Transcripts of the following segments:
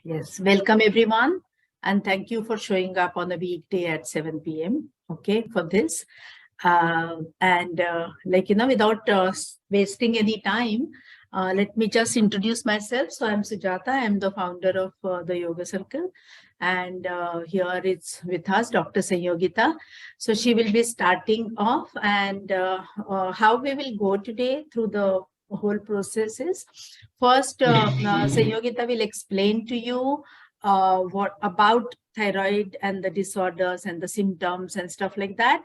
Yes, welcome everyone, and thank you for showing up on a weekday at 7 p.m. Okay, for this. Without wasting any time, let me just introduce myself. So I'm Sujata. I'm the founder of the Yoga Circle, and here it's with us Dr. Sanyogita. So she will be starting off, and how we will go today through the whole process is first, Sanyogita will explain to you what about thyroid and the disorders and the symptoms and stuff like that.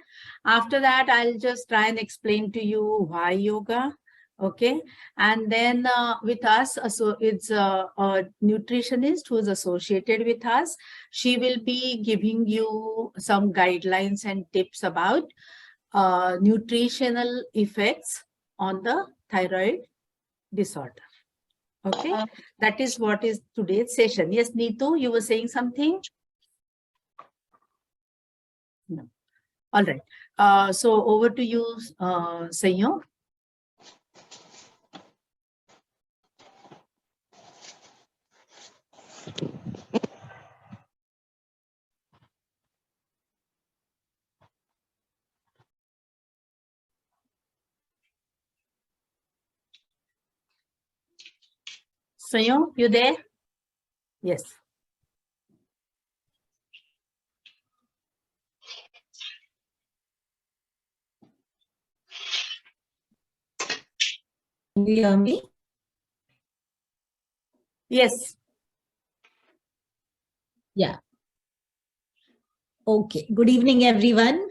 After that, I'll just try and explain to you why yoga. Okay. And then with us, so it's a nutritionist who is associated with us. She will be giving you some guidelines and tips about nutritional effects on the thyroid disorder. Okay, that is what is today's session. Yes, Neetu, you were saying something? No. All right. So over to you, Sanyo. Sanyo, you there? Yes. Can you hear me? Yes. Yeah. Okay. Good evening, everyone.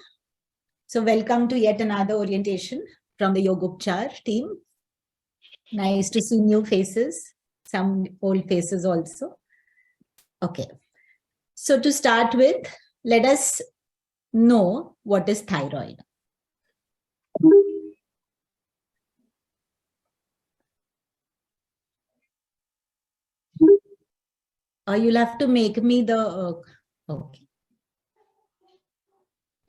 So welcome to yet another orientation from the Yogic team. Nice to see new faces, some old faces also. Okay. So to start with, let us know what is thyroid. You'll have to make me the... okay.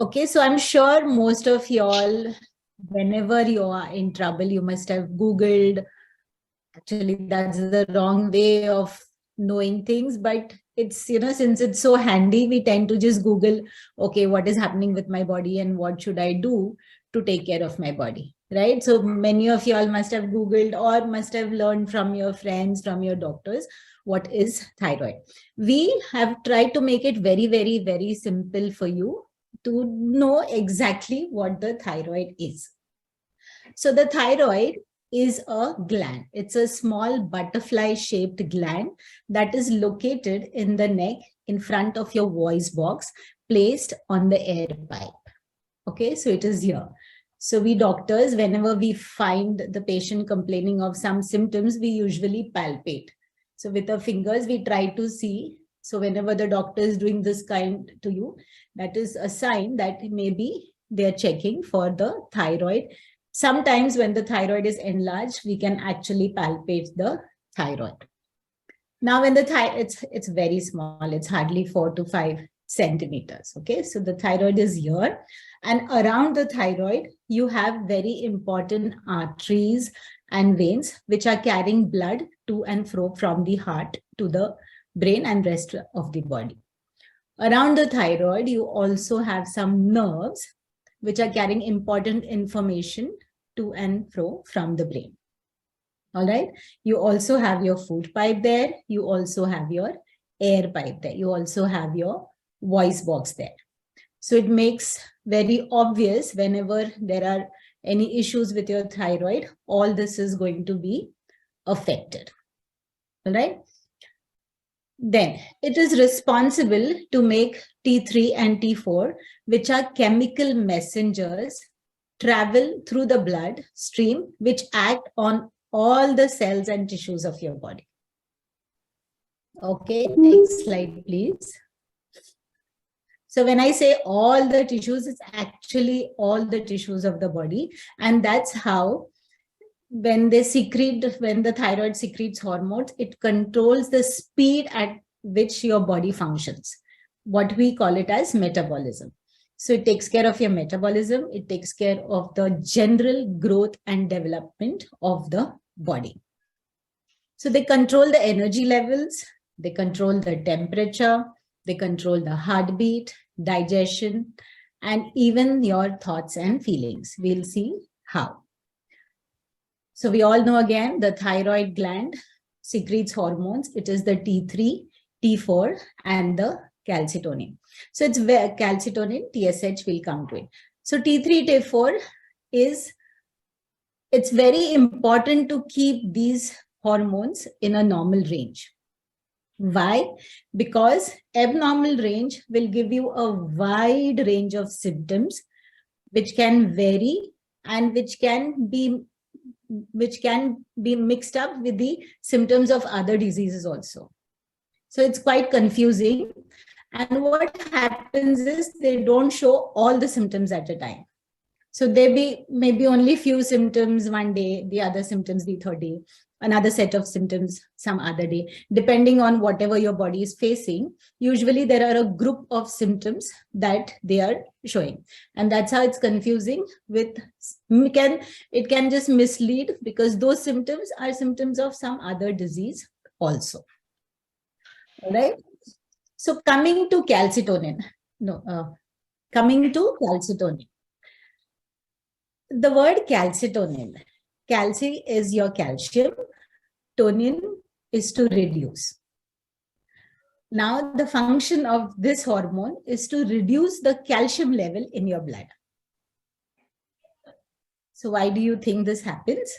Okay, so I'm sure most of y'all, whenever you are in trouble, you must have Googled. Actually, that's the wrong way of knowing things, but it's, since it's so handy, we tend to just Google, okay, what is happening with my body and what should I do to take care of my body, right? So many of y'all must have Googled or must have learned from your friends, from your doctors, what is thyroid. We have tried to make it very, very, very simple for you to know exactly what the thyroid is. So the thyroid is a gland. It's a small butterfly-shaped gland that is located in the neck in front of your voice box, placed on the air pipe. Okay, so it is here. So we doctors, whenever we find the patient complaining of some symptoms, we usually palpate. So with our fingers, we try to see. So whenever the doctor is doing this kind to you, that is a sign that maybe they're checking for the thyroid. Sometimes when the thyroid is enlarged, we can actually palpate the thyroid. Now when the thyroid, it's very small, it's hardly 4 to 5 centimeters. Okay, so the thyroid is here, and around the thyroid, you have very important arteries and veins, which are carrying blood to and fro from the heart to the brain and rest of the body. Around the thyroid, you also have some nerves, which are carrying important information to and fro from the brain. All right. You also have your food pipe there. You also have your air pipe there. You also have your voice box there. So it makes very obvious whenever there are any issues with your thyroid, all this is going to be affected. All right. Then it is responsible to make T3 and T4, which are chemical messengers, travel through the blood stream, which act on all the cells and tissues of your body. Okay, next slide, please. So when I say all the tissues, it's actually all the tissues of the body. And that's how when the thyroid secretes hormones, it controls the speed at which your body functions. What we call it as metabolism. So it takes care of your metabolism. It takes care of the general growth and development of the body. So they control the energy levels, They control the temperature, they control the heartbeat, digestion, and even your thoughts and feelings. We'll see how. So we all know again, the thyroid gland secretes hormones. It is the T3, T4, and the calcitonin. So it's where calcitonin, TSH will come to it. So T3, T4 it's very important to keep these hormones in a normal range. Why? Because abnormal range will give you a wide range of symptoms which can vary and which can be mixed up with the symptoms of other diseases also. So it's quite confusing. And what happens is they don't show all the symptoms at a time. So there be maybe only few symptoms one day, the other symptoms the third day, another set of symptoms some other day, depending on whatever your body is facing. Usually there are a group of symptoms that they are showing. And that's how it's confusing with, it can just mislead because those symptoms are symptoms of some other disease also. All right. So coming to calcitonin. The word calcitonin. Calci is your calcium. Tonin is to reduce. Now, the function of this hormone is to reduce the calcium level in your blood. So why do you think this happens?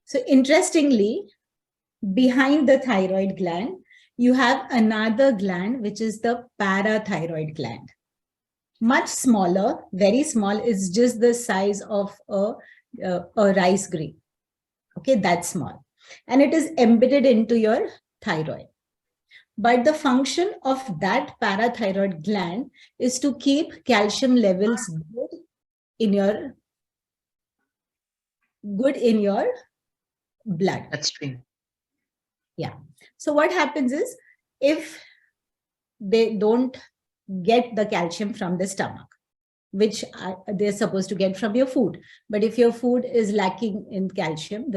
So interestingly, behind the thyroid gland, you have another gland, which is the parathyroid gland. Much smaller, very small, is just the size of a rice grain. Okay, that's small. And it is embedded into your thyroid. But the function of that parathyroid gland is to keep calcium levels good in your blood. That's true. Yeah. So what happens is, if they don't get the calcium from the stomach, which they're supposed to get from your food, but if your food is lacking in calcium,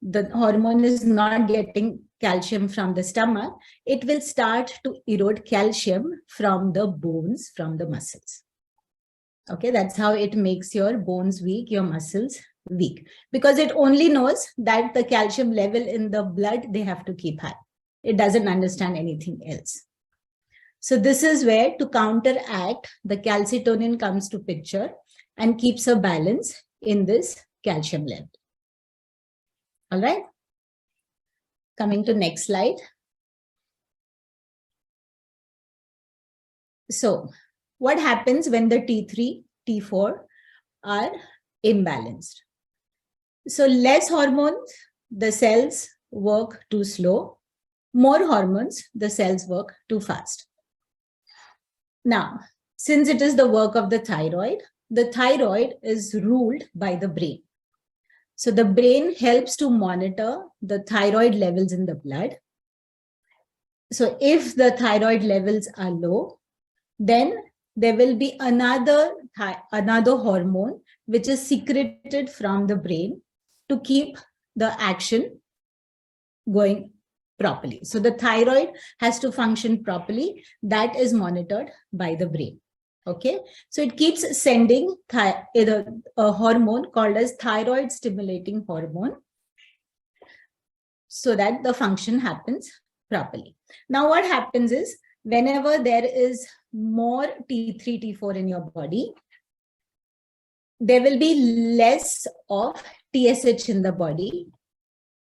the hormone is not getting calcium from the stomach, it will start to erode calcium from the bones, from the muscles. Okay, that's how it makes your bones weak, your muscles weak, because it only knows that the calcium level in the blood they have to keep high. It doesn't understand anything else. So this is where, to counteract, the calcitonin comes to picture and keeps a balance in this calcium level. All right. Coming to next slide. So what happens when the T3, T4 are imbalanced? So less hormones, the cells work too slow. More hormones, the cells work too fast. Now, since it is the work of the thyroid is ruled by the brain. So the brain helps to monitor the thyroid levels in the blood. So if the thyroid levels are low, then there will be another hormone which is secreted from the brain to keep the action going properly. So the thyroid has to function properly. That is monitored by the brain. Okay, so it keeps sending a hormone called as thyroid stimulating hormone so that the function happens properly. Now what happens is, whenever there is more T3, T4 in your body, there will be less of TSH in the body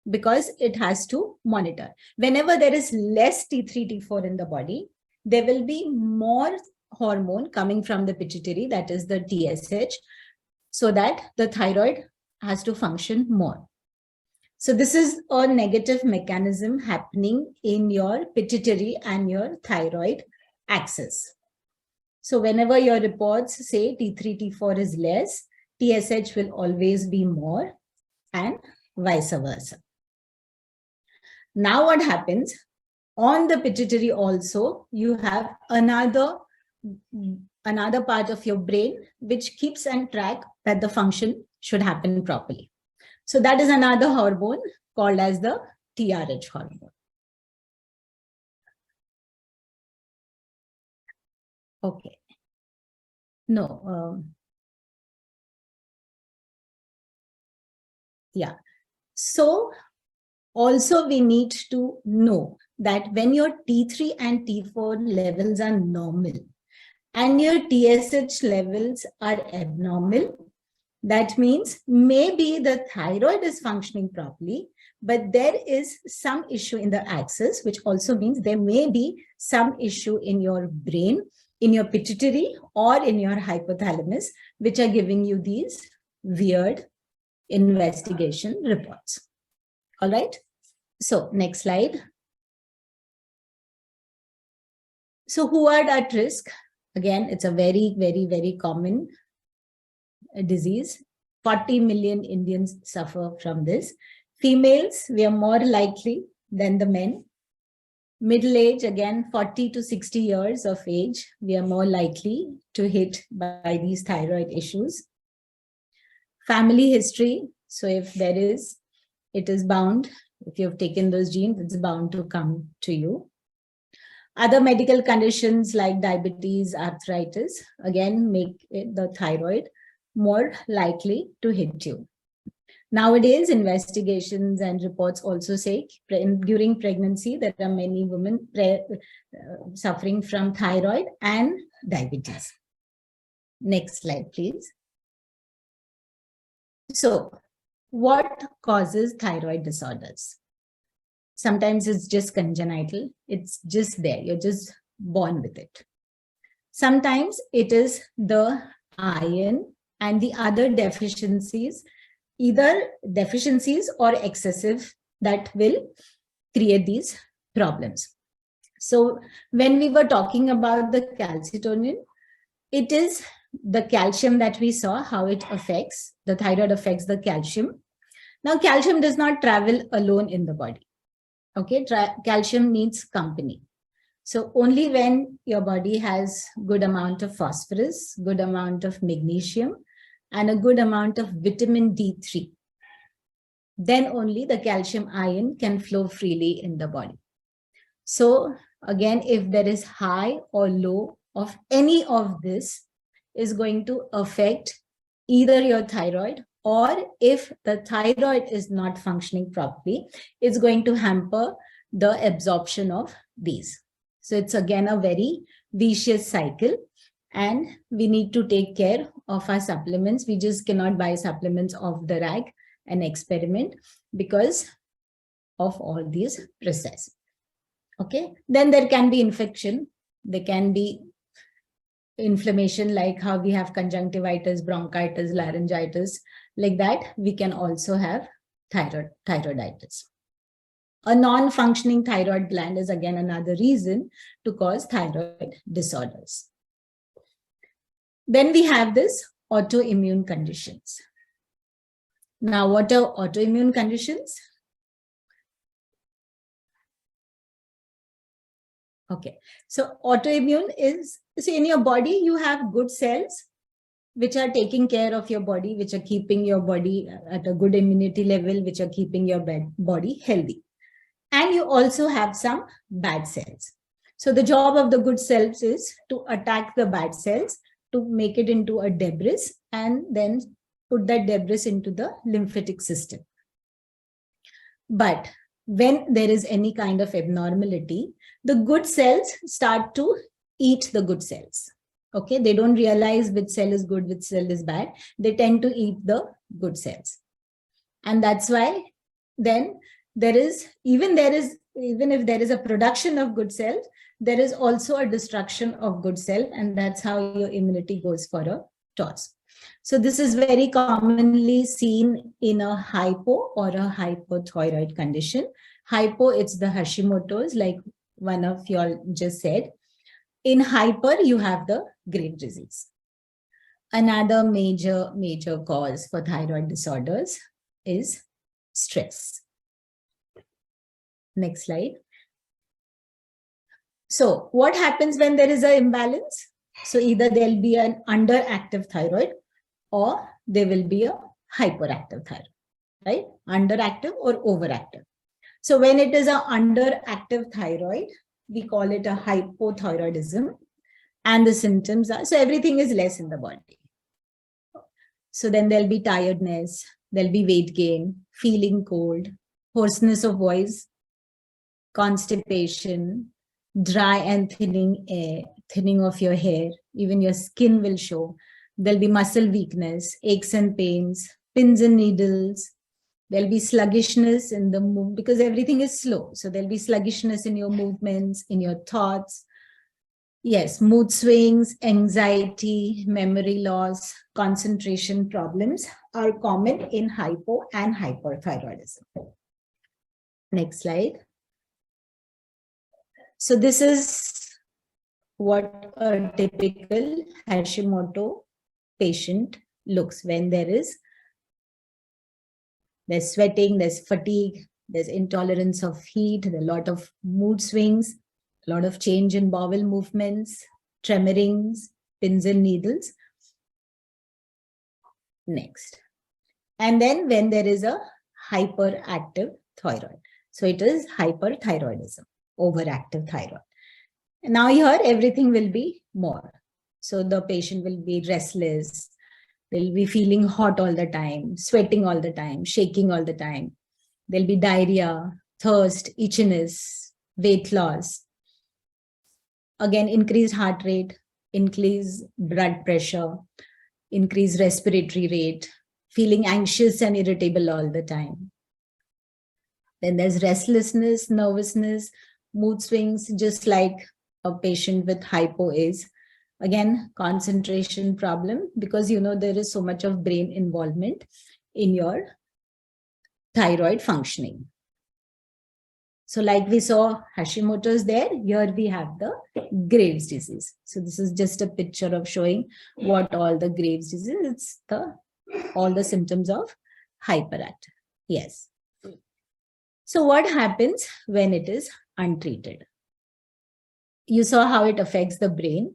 because it has to monitor. Whenever there is less T3, T4 in the body, there will be more hormone coming from the pituitary, that is the TSH, so that the thyroid has to function more. So this is a negative mechanism happening in your pituitary and your thyroid axis. So whenever your reports say T3, T4 is less, TSH will always be more, and vice versa. Now what happens? On the pituitary also, you have another part of your brain which keeps on track that the function should happen properly. So that is another hormone called as the TRH hormone. Okay. No. Yeah. So also we need to know that when your T3 and T4 levels are normal and your TSH levels are abnormal, that means maybe the thyroid is functioning properly, but there is some issue in the axis, which also means there may be some issue in your brain, in your pituitary or in your hypothalamus, which are giving you these weird investigation reports. All right. So next slide. So who are at risk? Again, it's a very, very, very common disease. 40 million Indians suffer from this. Females, we are more likely than the men. Middle age, again, 40 to 60 years of age, we are more likely to hit by these thyroid issues. Family history, so if there is, it is bound. If you've taken those genes, it's bound to come to you. Other medical conditions like diabetes, arthritis, again, make the thyroid more likely to hit you. Nowadays, investigations and reports also say during pregnancy, there are many women suffering from thyroid and diabetes. Next slide, please. So, what causes thyroid disorders? Sometimes it's just congenital. It's just there. You're just born with it. Sometimes it is the iron and the other deficiencies, either deficiencies or excessive, that will create these problems. So when we were talking about the calcitonin, it is the calcium that we saw, how it affects, the thyroid affects the calcium. Now, calcium does not travel alone in the body. Okay, calcium needs company. So only when your body has good amount of phosphorus, good amount of magnesium, and a good amount of vitamin D3, then only the calcium ion can flow freely in the body. So again, if there is high or low of any of this, is going to affect either your thyroid, or if the thyroid is not functioning properly, it's going to hamper the absorption of these. So it's again a very vicious cycle, and we need to take care of our supplements. We just cannot buy supplements off the rack and experiment because of all these processes. Okay, then there can be infection. There can be inflammation, like how we have conjunctivitis, bronchitis, laryngitis. Like that, we can also have thyroiditis. A non-functioning thyroid gland is again another reason to cause thyroid disorders. Then we have this autoimmune conditions. Now, what are autoimmune conditions? Okay, so autoimmune is, so in your body, you have good cells which are taking care of your body, which are keeping your body at a good immunity level, which are keeping your body healthy. And you also have some bad cells. So the job of the good cells is to attack the bad cells, to make it into a debris, and then put that debris into the lymphatic system. But when there is any kind of abnormality, the good cells start to eat the good cells. Okay, they don't realize which cell is good, which cell is bad. They tend to eat the good cells. And that's why then even if there is a production of good cells, there is also a destruction of good cell, and that's how your immunity goes for a toss. So this is very commonly seen in a hypo or a hypothyroid condition. Hypo, it's the Hashimoto's, like one of y'all just said. In hyper, you have the Graves' disease. Another major cause for thyroid disorders is stress. Next slide. So what happens when there is an imbalance? So either there'll be an underactive thyroid or there will be a hyperactive thyroid, right? Underactive or overactive. So when it is an underactive thyroid, we call it a hypothyroidism. And the symptoms are, so everything is less in the body. So then there'll be tiredness, there'll be weight gain, feeling cold, hoarseness of voice, constipation, dry and thinning of your hair, even your skin will show. There'll be muscle weakness, aches and pains, pins and needles. There'll be sluggishness in the move because everything is slow. So there'll be sluggishness in your movements, in your thoughts. Yes, mood swings, anxiety, memory loss, concentration problems are common in hypo and hyperthyroidism. Next slide. So this is what a typical Hashimoto patient looks when there's sweating, there's fatigue, there's intolerance of heat, there's a lot of mood swings, a lot of change in bowel movements, tremorings, pins and needles. Next. And then when there is a hyperactive thyroid. So it is hyperthyroidism, overactive thyroid. Now here everything will be more. So the patient will be restless, they'll be feeling hot all the time, sweating all the time, shaking all the time. There'll be diarrhea, thirst, itchiness, weight loss. Again, increased heart rate, increased blood pressure, increased respiratory rate, feeling anxious and irritable all the time. Then there's restlessness, nervousness, mood swings, just like a patient with hypo is. Again, concentration problem, because there is so much of brain involvement in your thyroid functioning. So like we saw Hashimoto's there, here we have the Graves' disease. So this is just a picture of showing what all the Graves' disease, it's all the symptoms of hyperactive. Yes. So what happens when it is untreated? You saw how it affects the brain.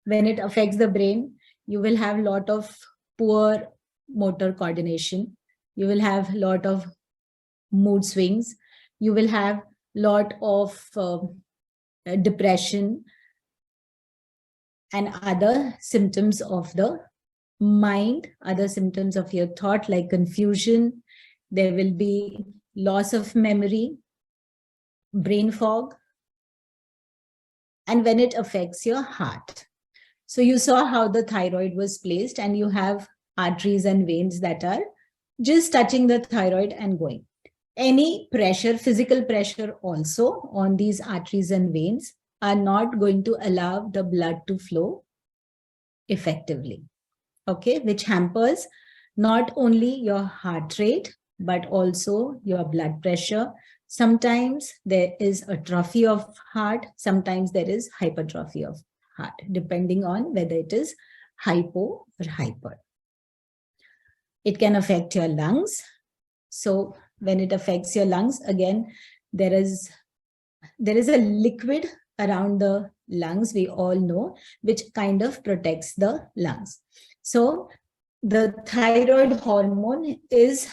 When it affects the brain, you will have a lot of poor motor coordination. You will have a lot of mood swings. You will have a lot of depression and other symptoms of the mind, other symptoms of your thought like confusion. There will be loss of memory, brain fog, and when it affects your heart. So you saw how the thyroid was placed, and you have arteries and veins that are just touching the thyroid and going. Any pressure, physical pressure also on these arteries and veins are not going to allow the blood to flow effectively. Okay, which hampers not only your heart rate, but also your blood pressure. Sometimes there is atrophy of heart, sometimes there is hypertrophy of heart, depending on whether it is hypo or hyper. It can affect your lungs. So when it affects your lungs, again, there is a liquid around the lungs, we all know, which kind of protects the lungs. So the thyroid hormone is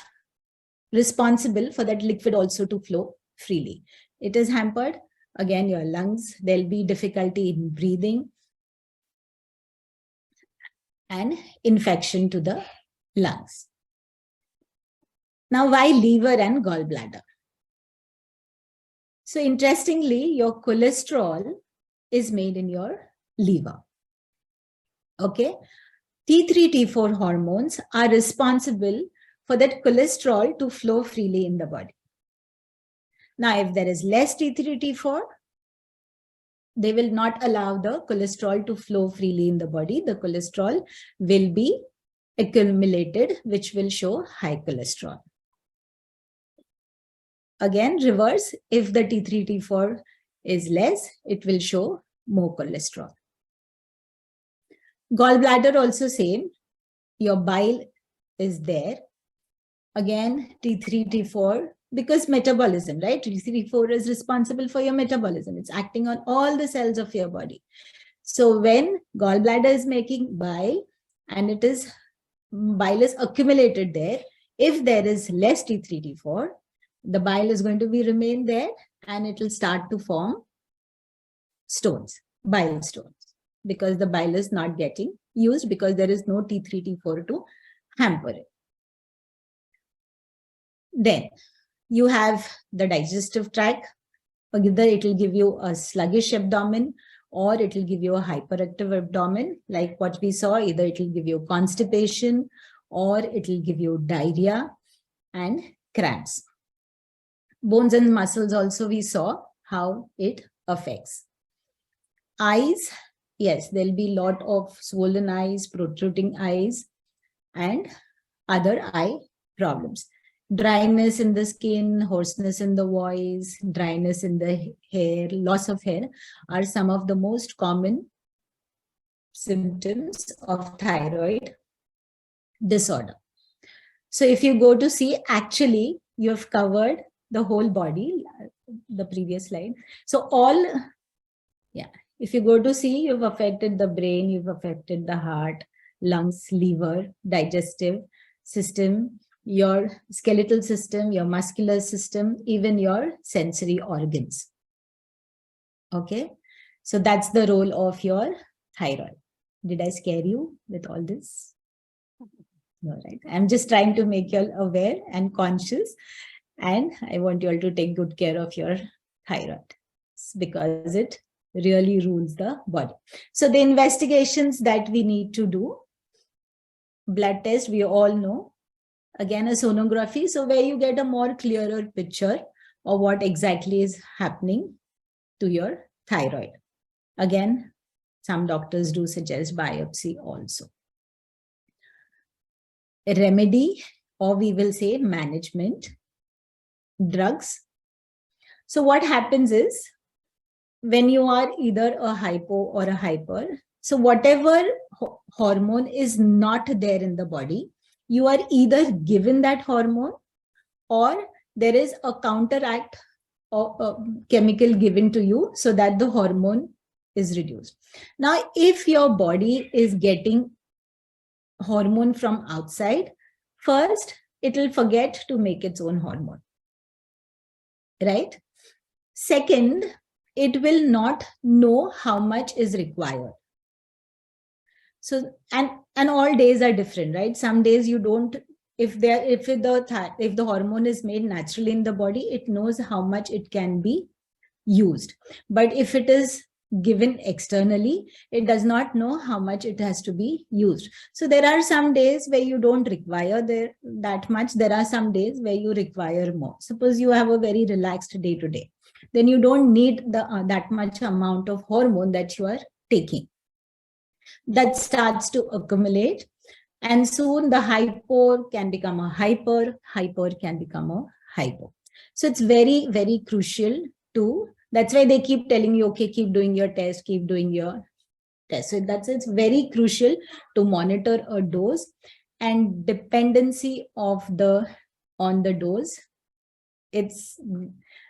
responsible for that liquid also to flow freely. It is hampered, again, your lungs, there'll be difficulty in breathing and infection to the lungs. Now, why liver and gallbladder? So interestingly, your cholesterol is made in your liver. Okay. T3, T4 hormones are responsible for that cholesterol to flow freely in the body. Now, if there is less T3, T4, they will not allow the cholesterol to flow freely in the body. The cholesterol will be accumulated, which will show high cholesterol. Again, reverse, if the T3, T4 is less, it will show more cholesterol. Gallbladder also same, your bile is there. Again, T3, T4, because metabolism, right? T3, T4 is responsible for your metabolism. It's acting on all the cells of your body. So when gallbladder is making bile and bile is accumulated there, if there is less T3, T4, The bile is going to be remain there and it will start to form stones, bile stones, because the bile is not getting used because there is no T3, T4 to hamper it. Then you have the digestive tract. Either it will give you a sluggish abdomen or it will give you a hyperactive abdomen, like what we saw. Either it will give you constipation or it will give you diarrhea and cramps. Bones and muscles also we saw how it affects. Eyes, yes, there'll be a lot of swollen eyes, protruding eyes, and other eye problems. Dryness in the skin, hoarseness in the voice, dryness in the hair, loss of hair are some of the most common symptoms of thyroid disorder. So if you go to see, actually, you have covered the whole body, the previous slide. So all, yeah, if you go to see, you've affected the brain, you've affected the heart, lungs, liver, digestive system, your skeletal system, your muscular system, even your sensory organs. Okay, so that's the role of your thyroid. Did I scare you with all this? All right, I'm just trying to make you all aware and conscious, and I want you all to take good care of your thyroid because it really rules the body. So the investigations that we need to do, blood test, we all know. Again, a sonography, so where you get a more clearer picture of what exactly is happening to your thyroid. Again, some doctors do suggest biopsy also. A remedy, or we will say management, drugs. So what happens is, when you are either a hypo or a hyper, so whatever hormone is not there in the body, you are either given that hormone or there is a counteract or a chemical given to you so that the hormone is reduced. Now, if your body is getting hormone from outside, first, it will forget to make its own hormone, right? Second, it will not know how much is required. So, and all days are different, right? Some days you don't, if the hormone is made naturally in the body, it knows how much it can be used. But if it is given externally, it does not know how much it has to be used. So there are some days where you don't require that much. There are some days where you require more. Suppose you have a very relaxed day to day, then you don't need that much amount of hormone that you are taking. That starts to accumulate, and soon the hypo can become a hyper can become a hypo. So it's very, very crucial to, that's why they keep telling you, okay, keep doing your test, keep doing your test. So it's very crucial to monitor a dose, and dependency on the dose. It's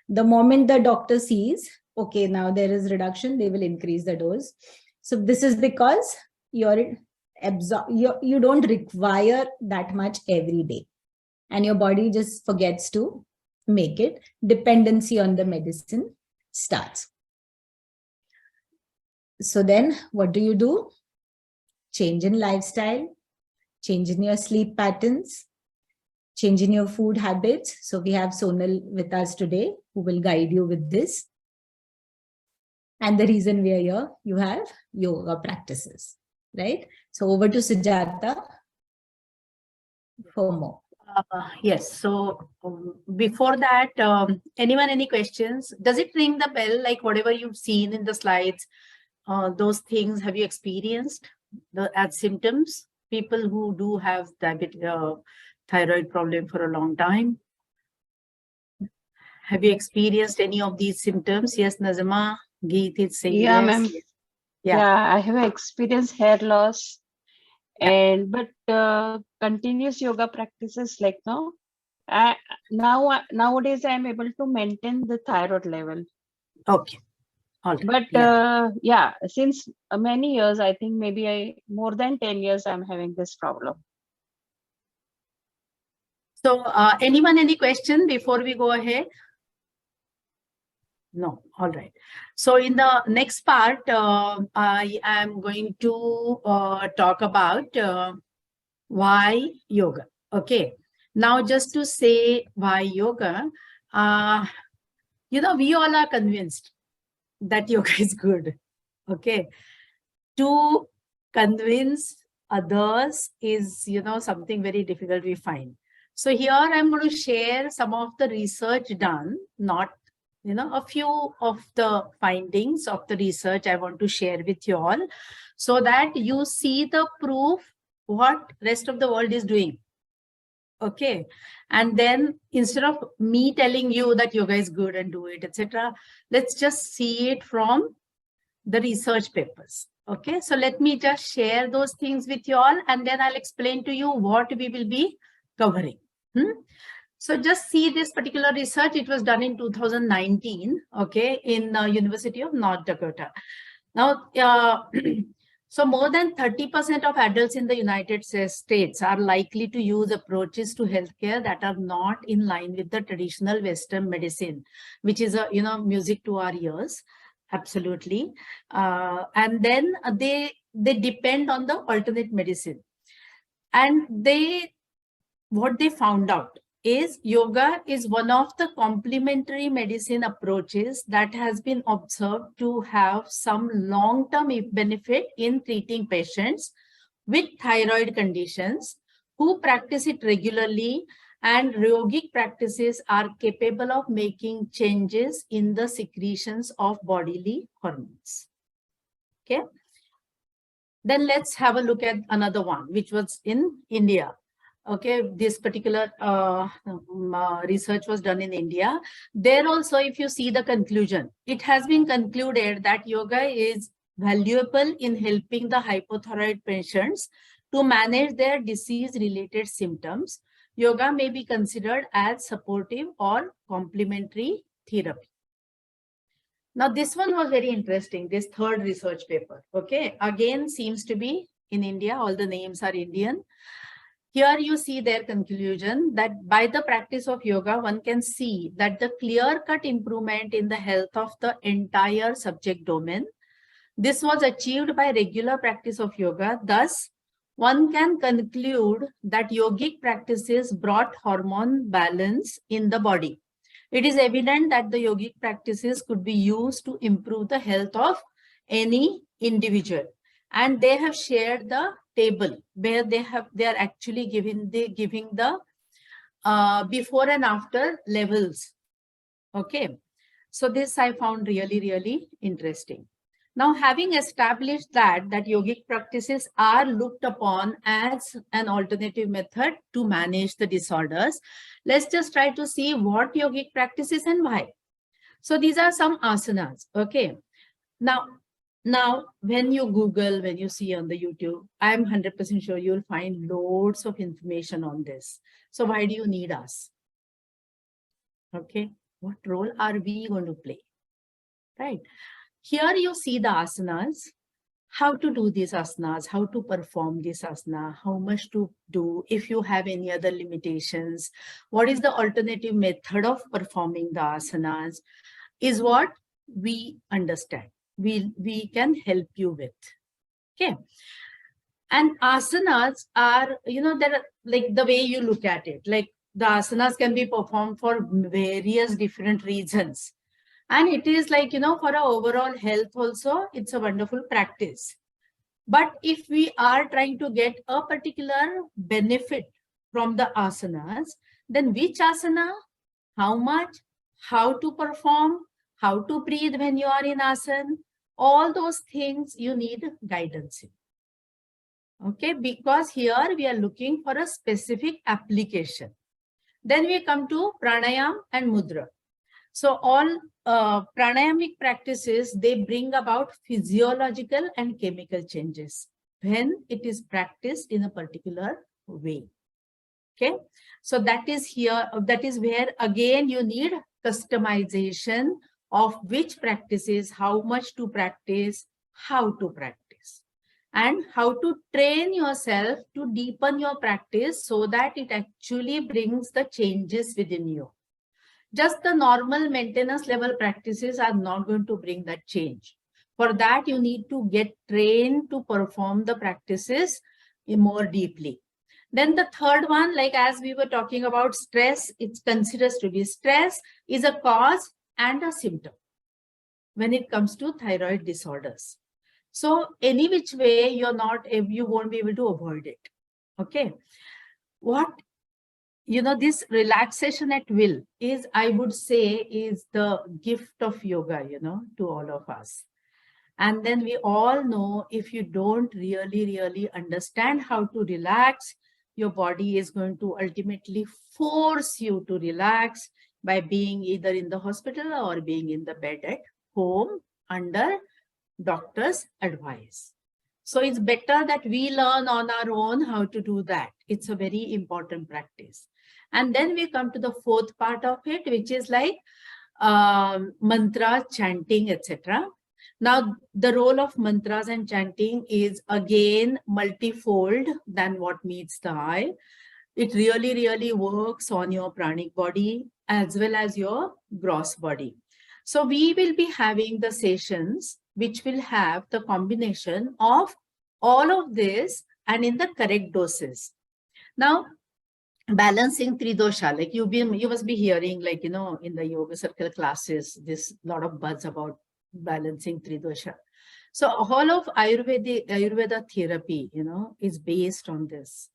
the moment the doctor sees, okay, now there is reduction, they will increase the dose. So this is because you don't require that much every day, and your body just forgets to make it. Dependency on the medicine starts. So then what do? Change in lifestyle, change in your sleep patterns, change in your food habits. So we have Sonal with us today who will guide you with this. And the reason we are here, you have yoga practices, right? So over to Sujata for more. Yes. So before that, any questions? Does it ring the bell, like whatever you've seen in the slides? Those things have you experienced as symptoms? People who do have thyroid problem for a long time. Have you experienced any of these symptoms? Yes, Nazima, Geet is saying Yeah, yes. ma'am. Yeah, I have experienced hair loss, but continuous yoga practices like nowadays I am able to maintain the thyroid level. Okay. All right. But since many years, I think maybe more than 10 years, I'm having this problem. So anyone, any question before we go ahead? No, all right. So in the next part, I am going to talk about why yoga. Okay. Now, just to say why yoga, we all are convinced that yoga is good. Okay. To convince others is, something very difficult we find. So here I'm going to share some of the research done, not a few of the findings of the research I want to share with you all, so that you see the proof what rest of the world is doing. Okay. And then instead of me telling you that yoga is good and do it, etc., let's just see it from the research papers. Okay. So let me just share those things with you all, and then I'll explain to you what we will be covering. So just see this particular research. It was done in 2019, okay, in University of North Dakota. Now, so more than 30% of adults in the United States are likely to use approaches to healthcare that are not in line with the traditional Western medicine, which is music to our ears. Absolutely. And then they depend on the alternate medicine. And what they found out is yoga is one of the complementary medicine approaches that has been observed to have some long-term benefit in treating patients with thyroid conditions who practice it regularly, and yogic practices are capable of making changes in the secretions of bodily hormones. Okay. Then let's have a look at another one, which was in India. Okay, this particular research was done in India. There also, if you see the conclusion, it has been concluded that yoga is valuable in helping the hypothyroid patients to manage their disease-related symptoms. Yoga may be considered as supportive or complementary therapy. Now, this one was very interesting, this third research paper. Okay, again, seems to be in India. All the names are Indian. Here you see their conclusion that by the practice of yoga, one can see that the clear-cut improvement in the health of the entire subject domain. This was achieved by regular practice of yoga. Thus, one can conclude that yogic practices brought hormone balance in the body. It is evident that the yogic practices could be used to improve the health of any individual. And they have shared the table where they are actually giving the before and after levels. Okay, so this I found really interesting. Now, having established that yogic practices are looked upon as an alternative method to manage the disorders, let's just try to see what yogic practices and why. So these are some asanas. Okay, now, when you Google, when you see on the YouTube, I'm 100% sure you'll find loads of information on this. So why do you need us? Okay, what role are we going to play? Right. Here you see the asanas, how to do these asanas, how to perform this asana, how much to do, if you have any other limitations, what is the alternative method of performing the asanas, is what we understand. We can help you with. Okay. And asanas are, there are, like, the way you look at it, like the asanas can be performed for various different reasons. And it is like, for our overall health also, it's a wonderful practice. But if we are trying to get a particular benefit from the asanas, then which asana, how much, how to perform, how to breathe when you are in asana, all those things you need guidance in. Okay, because here we are looking for a specific application. Then we come to pranayam and mudra. So all pranayamic practices, they bring about physiological and chemical changes when it is practiced in a particular way. Okay, so that is here, that is where again you need customization of which practices, how much to practice, how to practice. and how to train yourself to deepen your practice so that it actually brings the changes within you. Just the normal maintenance level practices are not going to bring that change. For that, you need to get trained to perform the practices more deeply. Then the third one, like as we were talking about stress, it's considered to be stress is a cause and a symptom when it comes to thyroid disorders. So any which way you're not, you won't be able to avoid it. Okay. What, this relaxation at will is, I would say, is the gift of yoga, to all of us. And then we all know, if you don't really understand how to relax, your body is going to ultimately force you to relax by being either in the hospital or being in the bed at home under doctor's advice. So it's better that we learn on our own how to do that. It's a very important practice. And then we come to the fourth part of it, which is like mantra, chanting, etc. Now, the role of mantras and chanting is again multifold than what meets the eye. It really works on your pranic body as well as your gross body. So we will be having the sessions which will have the combination of all of this and in the correct doses. Now, balancing tridosha, like you must be hearing, like, in the Yoga Circle classes, this lot of buzz about balancing tridosha. So all of Ayurveda therapy, is based on this.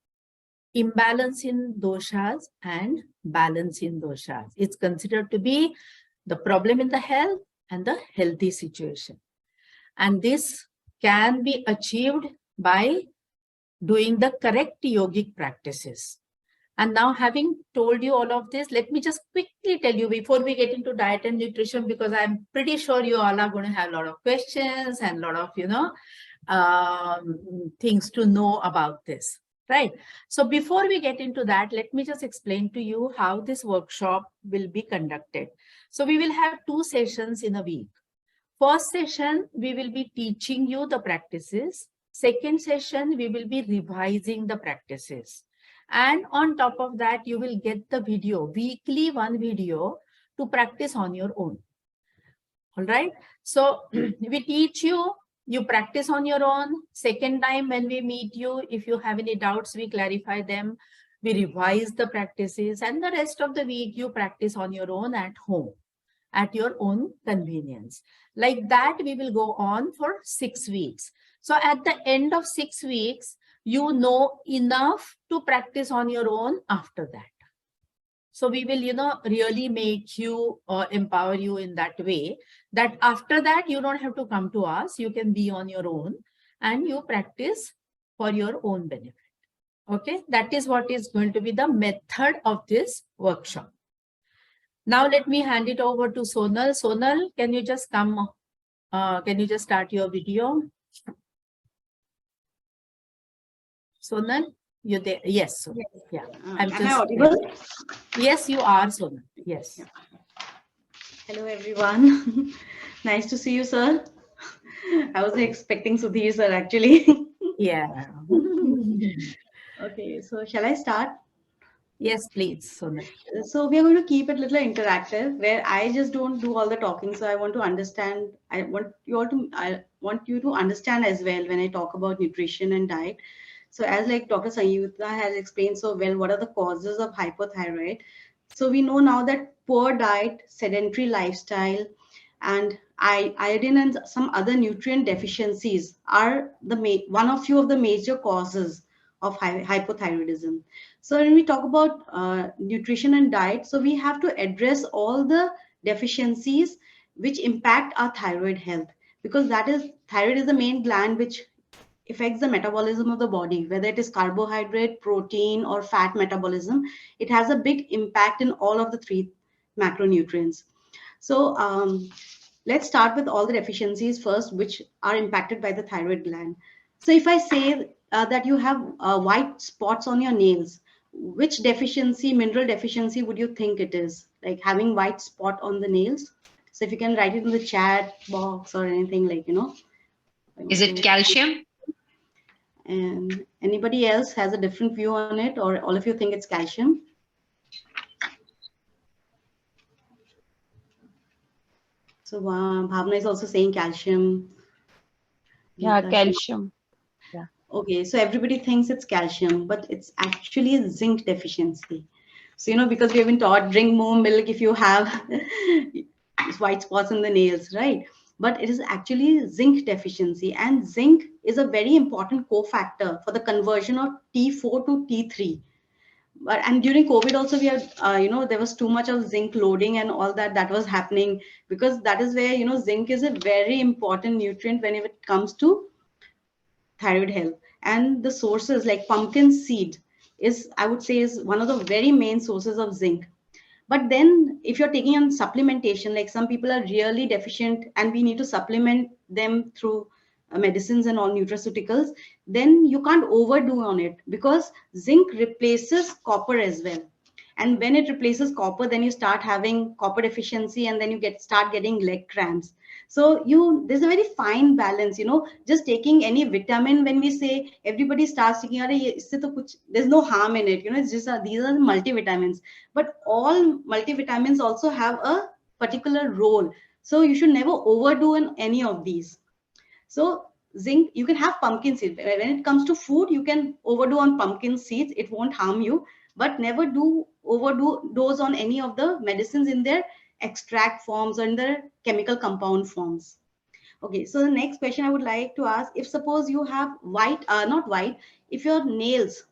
Imbalance in doshas and balance in doshas. It's considered to be the problem in the health and the healthy situation. And this can be achieved by doing the correct yogic practices. And now, having told you all of this, let me just quickly tell you before we get into diet and nutrition, because I'm pretty sure you all are going to have a lot of questions and a lot of, things to know about this, right? So before we get into that, let me just explain to you how this workshop will be conducted. So we will have 2 sessions in a week. First session, we will be teaching you the practices. Second session, we will be revising the practices. And on top of that, you will get the video, weekly 1 video to practice on your own. All right. So we teach you, you practice on your own. Second time when we meet you, if you have any doubts, we clarify them. We revise the practices, and the rest of the week you practice on your own at home, at your own convenience. Like that, we will go on for 6 weeks. So at the end of 6 weeks, you know enough to practice on your own after that. So we will, really make you, empower you in that way, that after that, you don't have to come to us. You can be on your own and you practice for your own benefit. Okay, that is what is going to be the method of this workshop. Now let me hand it over to Sonal. Sonal, can you just come? Can you just start your video? Sonal, you there? Yes. Sonal. Yeah. Am I audible? Yes, you are, Sonal. Yes. Hello, everyone. Nice to see you, sir. I wasn't expecting Sudhir, sir, actually. Yeah. Okay, so shall I start? Yes, please, Sonal. So we are going to keep it a little interactive, where I just don't do all the talking. So I want to understand. I want you to understand as well when I talk about nutrition and diet. So as like Dr. Sanyogita has explained so well, what are the causes of hypothyroid? So we know now that poor diet, sedentary lifestyle, and iodine and some other nutrient deficiencies are one of few of the major causes of hypothyroidism. So when we talk about nutrition and diet, so we have to address all the deficiencies which impact our thyroid health, because thyroid is the main gland which affects the metabolism of the body, whether it is carbohydrate, protein, or fat metabolism. It has a big impact in all of the 3 macronutrients. So let's start with all the deficiencies first, which are impacted by the thyroid gland. So if I say that you have white spots on your nails, which mineral deficiency would you think it is? Like having white spot on the nails? So if you can write it in the chat box or anything, like, Is it calcium? And anybody else has a different view on it, or all of you think it's calcium? So Bhavna is also saying calcium. Yeah, Geeta, calcium. Yeah. okay, so everybody thinks it's calcium, but it's actually a zinc deficiency. So, because we have been taught drink more milk if you have white spots in the nails, right? But it is actually zinc deficiency, and zinc is a very important cofactor for the conversion of T4 to T3. And during COVID also, we had, there was too much of zinc loading and all that was happening, because that is where, zinc is a very important nutrient when it comes to thyroid health. And the sources like pumpkin seed is, I would say, is one of the very main sources of zinc. But then if you're taking on supplementation, like some people are really deficient and we need to supplement them through medicines and all nutraceuticals, then you can't overdo on it, because zinc replaces copper as well. And when it replaces copper, then you start having copper deficiency, and then you start getting leg cramps. So there's a very fine balance, just taking any vitamin. When we say, everybody starts thinking, there's no harm in it, it's just these are multivitamins. But all multivitamins also have a particular role, so you should never overdo in any of these. So zinc, you can have pumpkin seed. When it comes to food, you can overdo on pumpkin seeds, it won't harm you. But never overdo dose on any of the medicines in their extract forms or in their chemical compound forms. Okay, so the next question I would like to ask, if suppose you have not white, if your nails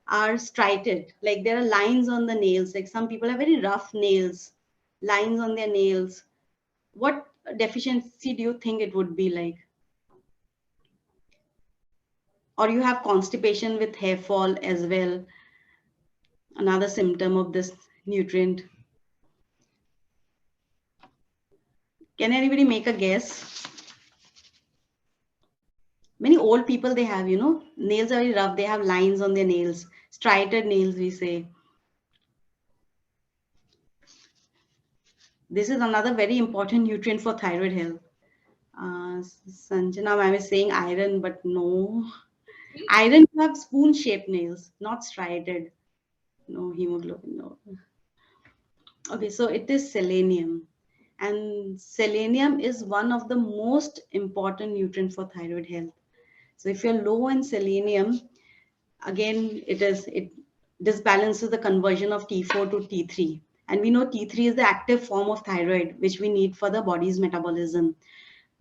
are striated, like there are lines on the nails, like some people have very rough nails, lines on their nails, what deficiency do you think it would be like? Or you have constipation with hair fall as well, another symptom of this nutrient. Can anybody make a guess? Many old people, they have, nails are very rough, they have lines on their nails, striated nails, we say. This is another very important nutrient for thyroid health. Sanjana ma'am is saying iron, but no. Iron, you have spoon shaped nails, not striated. No hemoglobin, no. Okay, so it is selenium. And selenium is one of the most important nutrients for thyroid health. So if you're low in selenium, again, it disbalances the conversion of T4 to T3. And we know T3 is the active form of thyroid, which we need for the body's metabolism.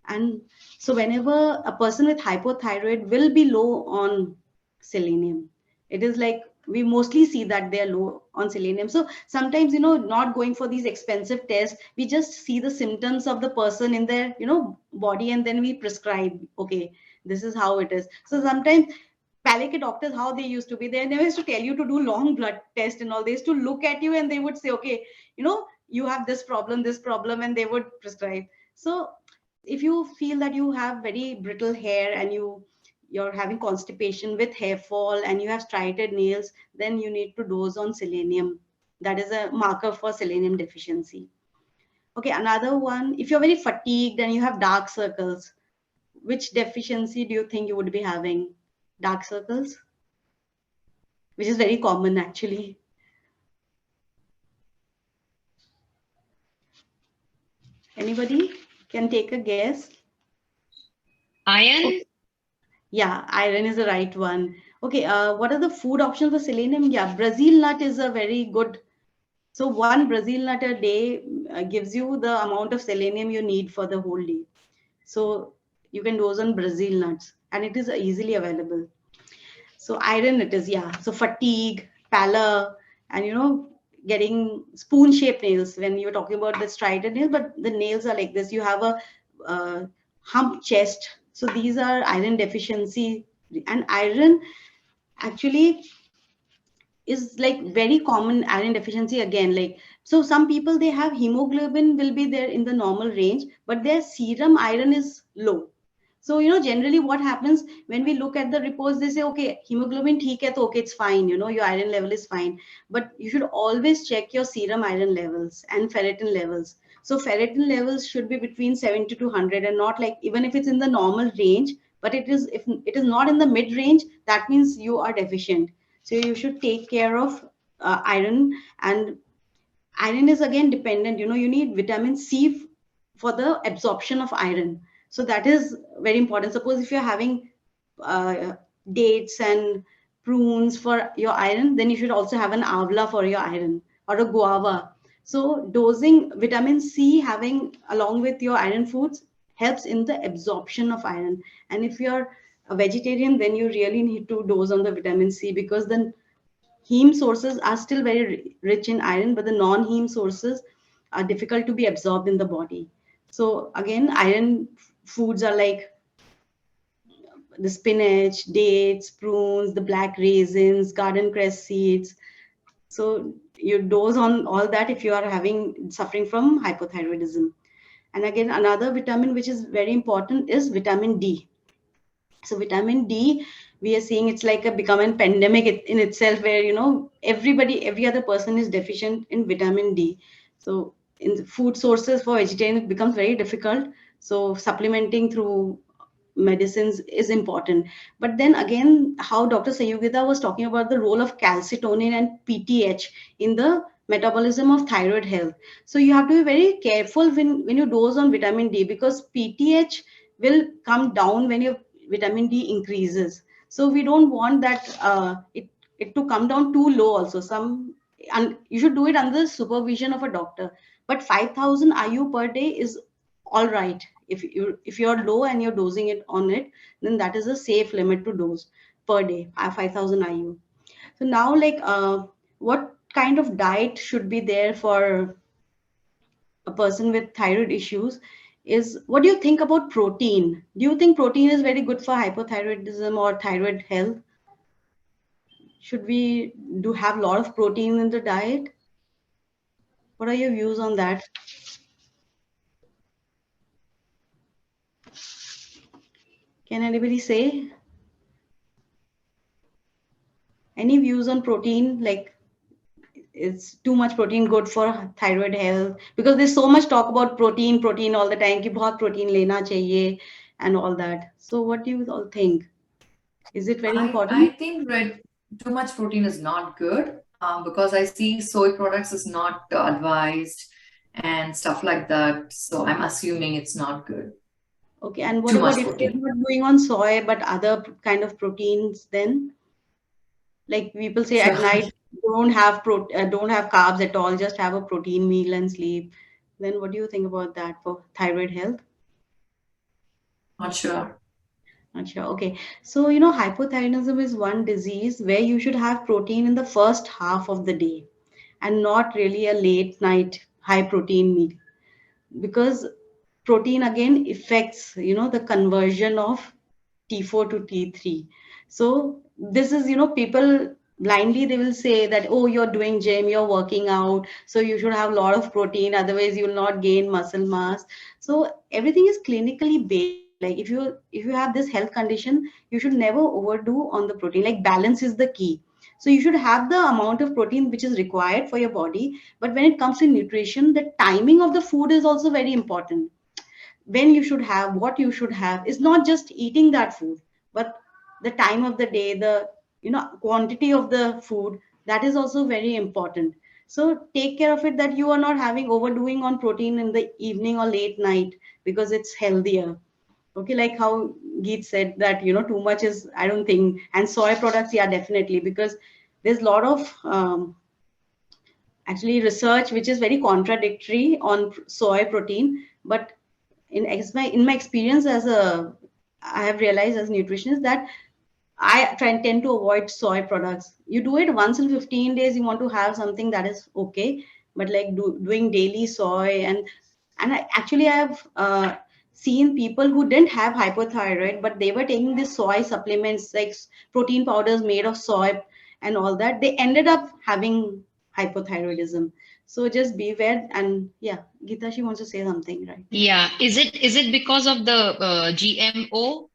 And so whenever a person with hypothyroid will be low on selenium, it is like we mostly see that they're low on selenium. So sometimes, not going for these expensive tests, we just see the symptoms of the person in their, body, and then we prescribe, okay, this is how it is. So sometimes palliative doctors, how they used to be, they never used to tell you to do long blood test and all. They used to look at you and they would say, okay, you have this problem, and they would prescribe. So if you feel that you have very brittle hair and you're having constipation with hair fall and you have striated nails, then you need to dose on selenium. That is a marker for selenium deficiency. Okay, another one, if you're very fatigued and you have dark circles, which deficiency do you think you would be having? Dark circles, which is very common actually. Anybody can take a guess? Iron? Okay. Yeah, iron is the right one. Okay, what are the food options for selenium? Yeah, Brazil nut is a very good. So one Brazil nut a day gives you the amount of selenium you need for the whole day. So you can dose on Brazil nuts, and it is easily available. So iron it is, yeah. So fatigue, pallor, and getting spoon-shaped nails. When you're talking about the striated nails, but the nails are like this. You have a hump chest. So these are iron deficiency, and iron actually is like very common iron deficiency again. Like, so some people, they have hemoglobin will be there in the normal range, but their serum iron is low. So generally what happens when we look at the reports, they say, okay, hemoglobin theek hai, to okay, it's fine, your iron level is fine. But you should always check your serum iron levels and ferritin levels. So ferritin levels should be between 70 to 100, and not like, even if it's in the normal range, But if it is not in the mid range, that means you are deficient. So you should take care of iron. And iron is again dependent, you need vitamin C for the absorption of iron. So that is very important. Suppose if you're having uh, dates and prunes for your iron, then you should also have an avla for your iron, or a guava. So dosing vitamin C having along with your iron foods helps in the absorption of iron. And if you're a vegetarian, then you really need to dose on the vitamin C, because then heme sources are still very rich in iron, but the non-heme sources are difficult to be absorbed in the body. So again, iron foods are like the spinach, dates, prunes, the black raisins, garden cress seeds. So you dose on all that if you are suffering from hypothyroidism. And again, another vitamin which is very important is vitamin D. So vitamin D, we are seeing it's like a becoming pandemic in itself, where every other person is deficient in vitamin D. So in the food sources for vegetarian, it becomes very difficult. So supplementing through medicines is important. But then again, how Dr. Sanyogita was talking about the role of calcitonin and PTH in the metabolism of thyroid health. So you have to be very careful when you dose on vitamin D, because PTH will come down when your vitamin D increases. So we don't want that it to come down too low also. And you should do it under the supervision of a doctor. But 5,000 IU per day is all right. If you're low and you're dosing it on it, then that is a safe limit to dose per day, 5,000 IU. So now, like, what kind of diet should be there for a person with thyroid issues? Is what do you think about protein? Do you think protein is very good for hypothyroidism or thyroid health? Should we do have a lot of protein in the diet? What are your views on that? Can anybody say any views on protein? Like, is too much protein good for thyroid health? Because there's so much talk about protein all the time, कि बहुत protein लेना चाहिए and all that. So what do you all think? Is it very I important? think too much protein is not good, because I see soy products is not advised and stuff like that. So I'm assuming it's not good. Okay, and what Too about much if you're protein. not going on soy but other kind of proteins? Then, like people say at Sure. night, don't have carbs at all, just have a protein meal and sleep. Then what do you think about that for thyroid health? Not sure. Not sure. Okay. So, hypothyroidism is one disease where you should have protein in the first half of the day and not really a late night high protein meal, because protein again affects, the conversion of T4 to T3. So this is, people blindly, they will say that, oh, you're doing gym, you're working out, so you should have a lot of protein, otherwise you will not gain muscle mass. So everything is clinically based. Like if you have this health condition, you should never overdo on the protein. Like balance is the key. So you should have the amount of protein which is required for your body. But when it comes to nutrition, the timing of the food is also very important. When you should have, what you should have is not just eating that food, but the time of the day, the quantity of the food, that is also very important. So take care of it, that you are not having overdoing on protein in the evening or late night, because it's healthier. Okay, like how Geet said that too much is, I don't think. And soy products, yeah, definitely, because there's a lot of actually research which is very contradictory on soy protein. But in my experience as a I have realized as a nutritionist that I tend to avoid soy products. You do it once in 15 days, you want to have something that is okay, but like doing daily soy and I have seen people who didn't have hypothyroid, but they were taking these soy supplements like protein powders made of soy and all that. They ended up having hypothyroidism. So just beware. And yeah, Geeta, she wants to say something, right? Yeah. Is it because of the GMO,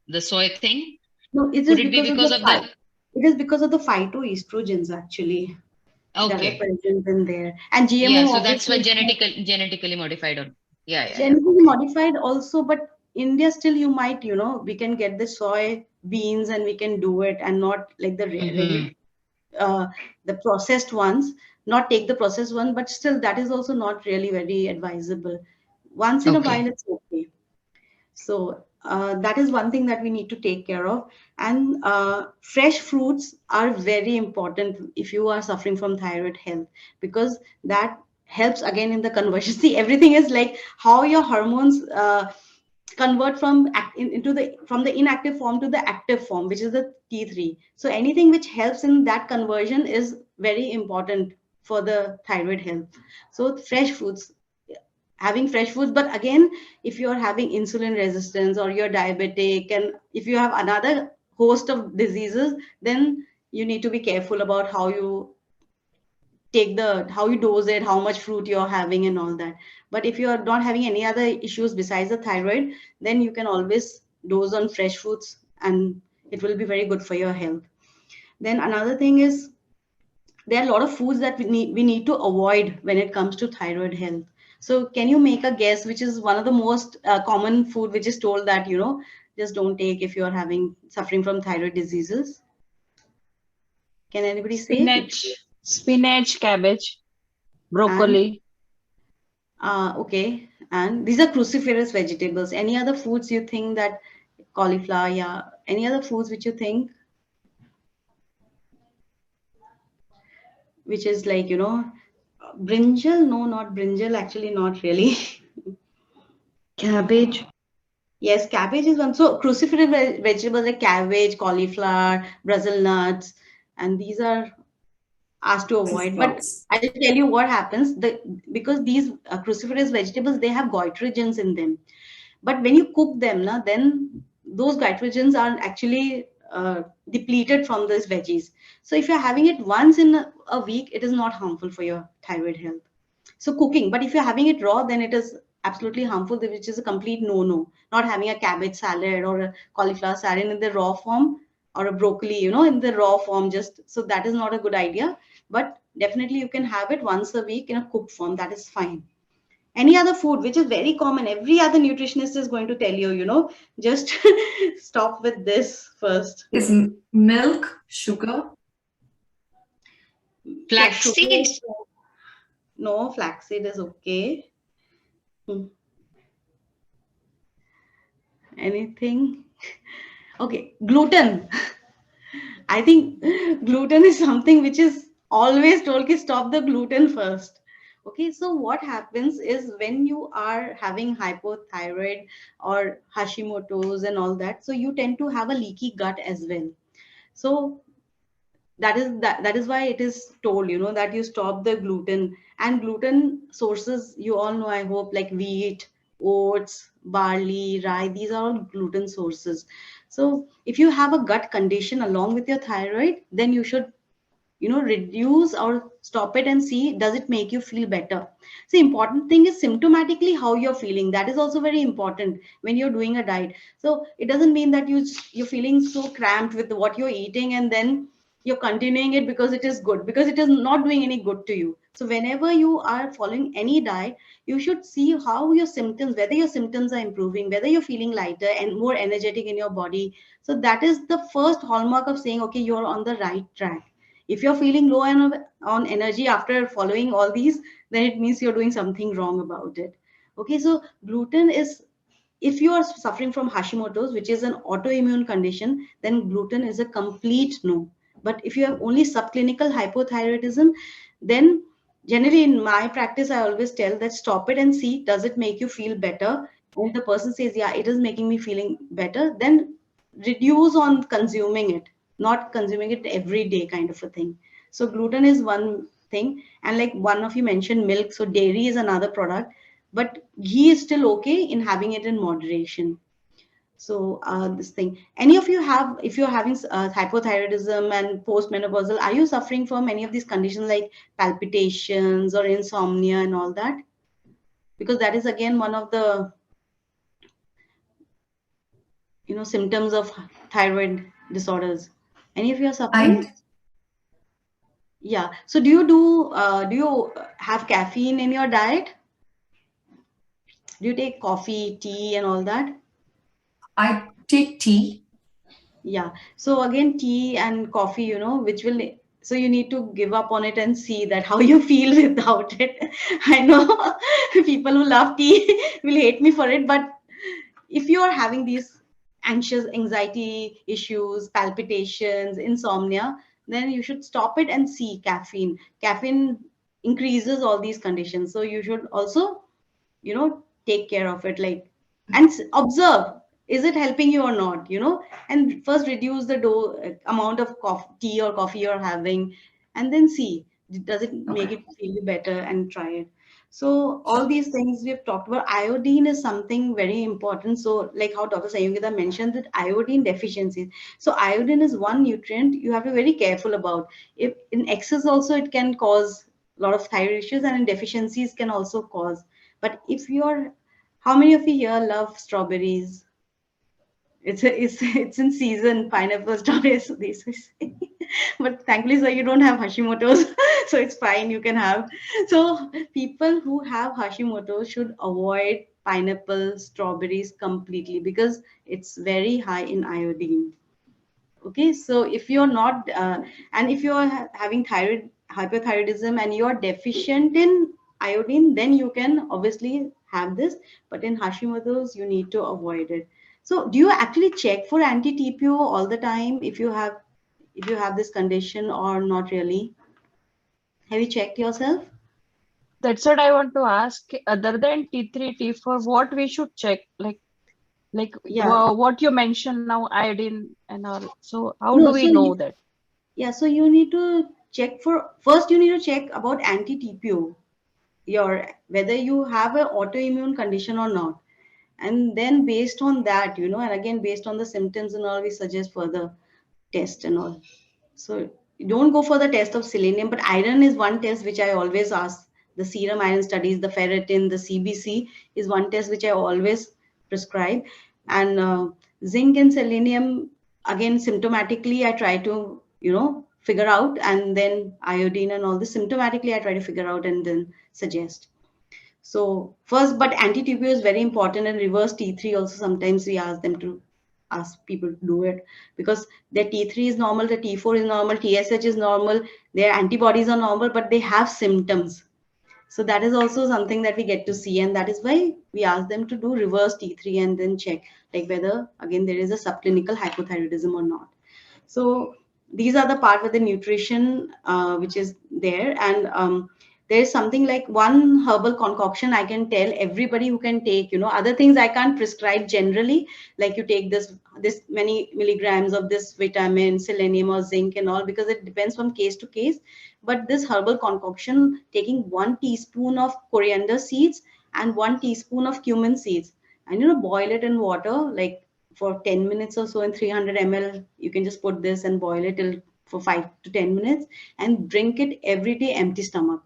the soy thing? No, it Could is it be because of because of the it is because of the phytoestrogens actually that are okay. present in there. And Yeah, GMO so that's why obviously is genetically modified, or yeah, yeah, yeah. genetically Okay. modified also, but India still you might, we can get the soy beans and we can do it, and not like the Mhm. the processed ones, not take the processed one, but still that is also not really very advisable. Once in a while Okay. it's okay. So that is one thing that we need to take care of. And fresh fruits are very important if you are suffering from thyroid health, because that helps again in the conversion. See, everything is like how your hormones convert from into the from the inactive form to the active form, which is the T3. So anything which helps in that conversion is very important for the thyroid health. So fresh foods, having fresh foods. But again, if you're having insulin resistance or you're diabetic, and if you have another host of diseases, then you need to be careful about how you how you dose it, how much fruit you're having and all that. But if you're not having any other issues besides the thyroid, then you can always dose on fresh foods, and it will be very good for your health. Then another thing is, there are a lot of foods that we need to avoid when it comes to thyroid health. So can you make a guess which is one of the most common food which is told that just don't take if you are having suffering from thyroid diseases? Can anybody say? Spinach, cabbage, And broccoli. okay, and these are cruciferous vegetables. Any other foods you think that cauliflower? Yeah, any other foods which you think which is like brinjal? No, not brinjal. Actually, not really. Cabbage. Yes, cabbage is one. So cruciferous vegetables like cabbage, cauliflower, Brazil nuts, and these are asked to avoid. But Sprouts. I'll tell you what happens. Because these cruciferous vegetables, they have goitrogens in them. But when you cook them, then those goitrogens are actually depleted from these veggies. So if you're having it once in a week, it is not harmful for your thyroid health. So cooking, but if you're having it raw, then it is absolutely harmful, which is a complete no-no. Not having a cabbage salad or a cauliflower salad in the raw form, or a broccoli, in the raw form, just so that is not a good idea. But definitely you can have it once a week in a cooked form. That is fine. Any other food, which is very common, every other nutritionist is going to tell you, just stop with this first. Is milk sugar? Yeah, Flax sugar. seeds. No, flaxseed is okay. Hmm. Anything? Okay, gluten. I think gluten is something which is always told to stop the gluten first. Okay, so what happens is when you are having hypothyroid or Hashimoto's and all that, so you tend to have a leaky gut as well. So that is why it is told, that you stop the gluten. And gluten sources, you all know, I hope, like wheat, oats, barley, rye, these are all gluten sources. So if you have a gut condition along with your thyroid, then you should reduce or stop it and see, does it make you feel better. So important thing is symptomatically how you're feeling. That is also very important when you're doing a diet. So it doesn't mean that you're feeling so cramped with what you're eating and then you're continuing it because it is good, because it is not doing any good to you. So whenever you are following any diet, you should see how your symptoms, whether your symptoms are improving, whether you're feeling lighter and more energetic in your body. So that is the first hallmark of saying, okay, you're on the right track. If you're feeling low on energy after following all these, then it means you're doing something wrong about it. Okay, so gluten is, if you are suffering from Hashimoto's, which is an autoimmune condition, then gluten is a complete no. But if you have only subclinical hypothyroidism, then generally in my practice, I always tell that stop it and see, does it make you feel better? And the person says, yeah, it is making me feeling better, then reduce on consuming it, not consuming it every day kind of a thing. So gluten is one thing. And like one of you mentioned milk, so dairy is another product, but ghee is still okay in having it in moderation. So this thing, any of you have, if you're having hypothyroidism and postmenopausal, are you suffering from any of these conditions like palpitations or insomnia and all that? Because that is again one of the symptoms of thyroid disorders. Any of you are suffering? I Yeah. So do you have caffeine in your diet? Do you take coffee, tea, and all that? I take tea. Yeah. So again, tea and coffee, which will, so you need to give up on it and see that how you feel without it. I know people who love tea will hate me for it, but if you are having these anxious anxiety issues, palpitations, insomnia, then you should stop it and see caffeine. Caffeine increases all these conditions. So you should also, take care of it, like, and observe, is it helping you or not, and first reduce the amount of tea or coffee you're having, and then see, does it make Okay. it feel you better, and try it. So all Sure. these things we've talked about. Iodine is something very important. So like how Dr. Sanyogita mentioned, that iodine deficiencies. So iodine is one nutrient you have to be very careful about. If in excess also, it can cause a lot of thyroid issues, and in deficiencies can also cause. But if you're, how many of you here love strawberries? It's in season, pineapple, strawberries, these. But thankfully, sir, you don't have Hashimoto's, so it's fine. You can have. So people who have Hashimoto's should avoid pineapple, strawberries completely, because it's very high in iodine. Okay, so if you're not, and if you're having thyroid hypothyroidism and you're deficient in iodine, then you can obviously have this. But in Hashimoto's, you need to avoid it. So, do you actually check for anti-TPO all the time if you have this condition, or not really? Have you checked yourself? That's what I want to ask. Other than T3, T4, what we should check? Like Yeah. what you mentioned now, iodine and all. So how do No, we so know that? yeah, so you need to check for, first you need to check about anti-TPO, your, whether you have an autoimmune condition or not. And then based on that, and again based on the symptoms and all, we suggest further test and all. So don't go for the test of selenium, but iron is one test which I always ask. The serum iron studies, the ferritin, the CBC is one test which I always prescribe. And zinc and selenium, again symptomatically I try to, figure out, and then iodine and all this symptomatically I try to figure out and then suggest. So first, but anti-TPO is very important, and reverse T3 also sometimes we ask people to do it, because their T3 is normal, the T4 is normal, TSH is normal, their antibodies are normal, but they have symptoms. So that is also something that we get to see, and that is why we ask them to do reverse T3 and then check like whether again there is a subclinical hypothyroidism or not. So these are the part with the nutrition which is there. And there's something like one herbal concoction I can tell everybody who can take, other things I can't prescribe generally, like you take this many milligrams of this vitamin, selenium or zinc and all, because it depends from case to case. But this herbal concoction, taking 1 teaspoon of coriander seeds and 1 teaspoon of cumin seeds, and boil it in water like for 10 minutes or so, in 300 ml you can just put this and boil it till for 5 to 10 minutes, and drink it every day empty stomach.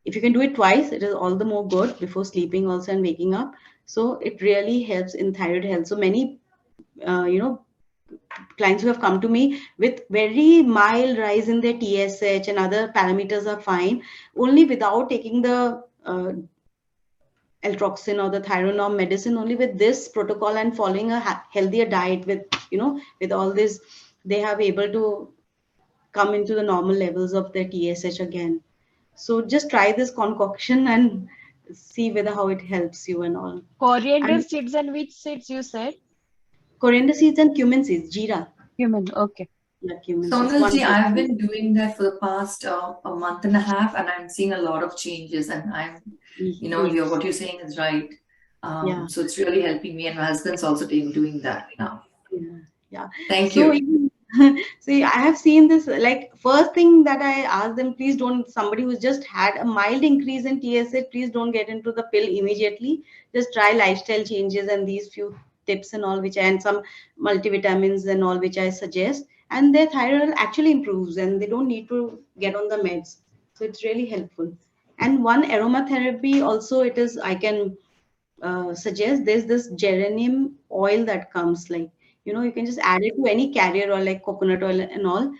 If you can do it twice, it is all the more good, before sleeping also and waking up. So it really helps in thyroid health. So many clients who have come to me with very mild rise in their TSH and other parameters are fine, only without taking the Eltroxin or the Thyronorm medicine, only with this protocol and following a healthier diet with, with all this, they have able to come into the normal levels of their TSH again. So just try this concoction and see whether how it helps you and all. Coriander And seeds and which seeds you said? coriander seeds and cumin seeds, jeera. Cumin. Okay. Yeah, cumin seeds. Sonal ji, One I've teaspoon. been doing that for the past a month and a half, and I'm seeing a lot of changes. And what you're saying is right. Yeah. So it's really helping me, and my husband's also doing that now. Yeah, yeah. Thank So you. even see, I have seen this, like first thing that I ask them, please don't, somebody who's just had a mild increase in TSH, please don't get into the pill immediately. Just try lifestyle changes and these few tips and all, and some multivitamins and all, which I suggest. And their thyroid actually improves and they don't need to get on the meds. So it's really helpful. And one aromatherapy also, it is, I can suggest, there's this geranium oil that comes, like, you can just add it to any carrier oil like coconut oil and all,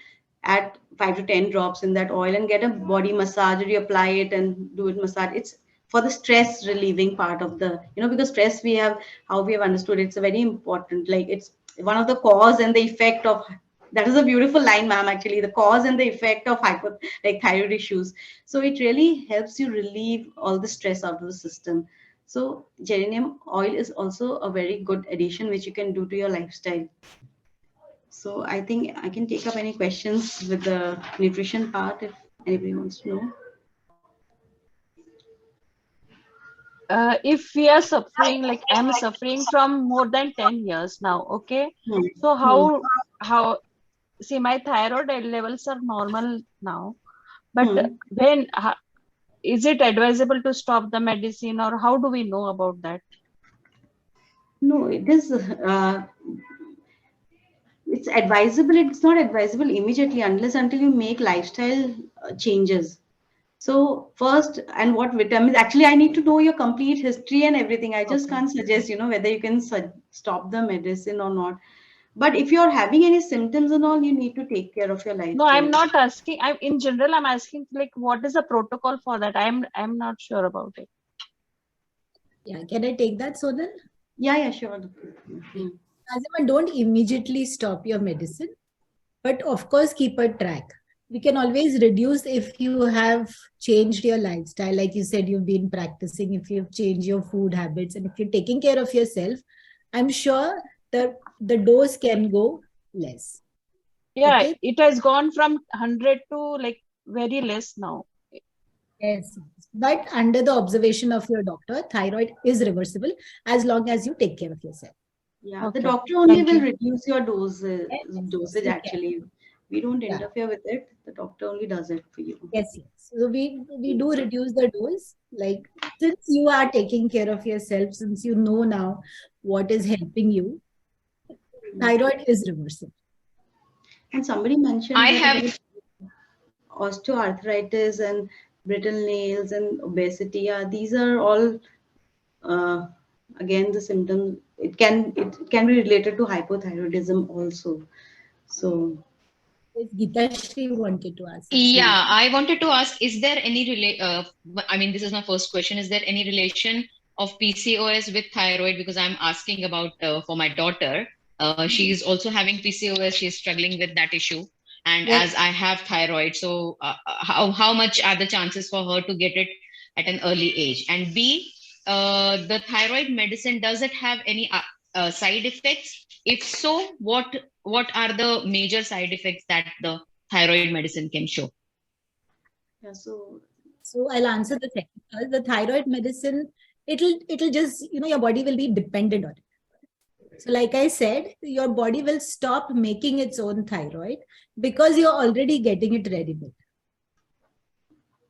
add 5 to 10 drops in that oil and get a body massage, or you apply it and do it massage. It's for the stress relieving part of the, because stress we have, how we have understood it's a very important, like it's one of the cause and the effect of, that is a beautiful line, ma'am, actually, the cause and the effect of like thyroid issues. So it really helps you relieve all the stress out of the system. So geranium oil is also a very good addition which you can do to your lifestyle. So I think I can take up any questions with the nutrition part if anybody wants to know. If we are suffering, like I'm suffering from more than 10 years now, okay? Hmm. So Hmm. how, see, my thyroid levels are normal now, but Hmm. when, is it advisable to stop the medicine, or how do we know about that? No, it is. It's advisable. It's not advisable immediately unless until you make lifestyle changes. So first, and what vitamins? Actually, I need to know your complete history and everything. I just Okay. can't suggest, whether you can stop the medicine or not. But if you're having any symptoms and all, you need to take care of your No, I'm lifestyle. not asking. I'm in general, I'm asking like what is the protocol for that? I'm not sure about it. Yeah, can I take that, Sonal? Yeah, sure. Yeah. Azima, don't immediately stop your medicine, but of course keep a track. We can always reduce if you have changed your lifestyle. Like you said, you've been practicing, if you've changed your food habits, and if you're taking care of yourself, I'm sure the dose can go less. Yeah, Okay. it has gone from 100 to like very less now. Yes. But under the observation of your doctor, thyroid is reversible as long as you take care of yourself. Yeah, the Okay. doctor only Thank will you. reduce your Yes, dosage you can. actually. We don't Yeah. interfere with it. The doctor only does it for you. Yes. So we do reduce the dose. Like since you are taking care of yourself, since you know now what is helping you, thyroid is reversible. And somebody mentioned I that have, about osteoarthritis and brittle nails and obesity. Yeah, these are all uh, again the symptoms. It can be related to hypothyroidism also. So Yes, Geeta Shri wanted to ask something. yeah, I wanted to ask, is there any I mean, this is my first question. Is there any relation of PCOS with thyroid? Because I'm asking about for my daughter. She's also having PCOS. She's struggling with that issue. And Yes. as I have thyroid, so how much are the chances for her to get it at an early age? And B, the thyroid medicine, does it have any side effects? If so, what are the major side effects that the thyroid medicine can show? yeah, so So I'll answer the second first. The thyroid medicine, it'll just, your body will be dependent on it. So like I said, your body will stop making its own thyroid because you're already getting it ready built.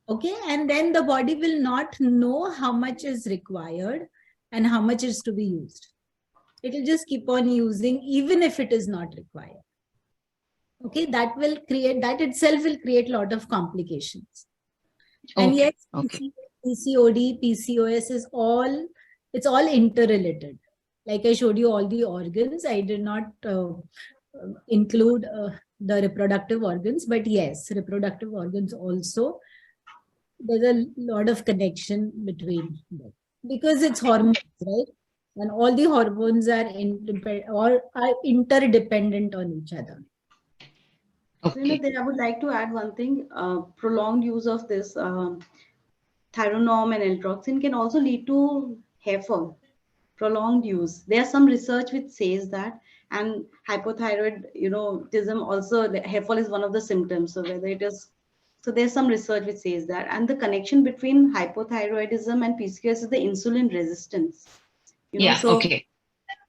Okay. And then the body will not know how much is required and how much is to be used. It will just keep on using even if it is not required. Okay. That itself will create a lot of complications. And Okay, yes, okay. PCOD, PCOS it's all interrelated. Like I showed you all the organs. I did not include the reproductive organs, but yes, reproductive organs also, there's a lot of connection between them because it's hormones, right? And all the hormones are interdependent on each other. So, Okay. there I would like to add one thing. Prolonged use of this thyronorm and L-troxin can also lead to hair fall. Prolonged use. There's some research which says that, and hypothyroidism also, the hair fall is one of the symptoms. So whether it is, so there's some research which says that, and the connection between hypothyroidism and PCOS is the insulin resistance. Yeah, So okay.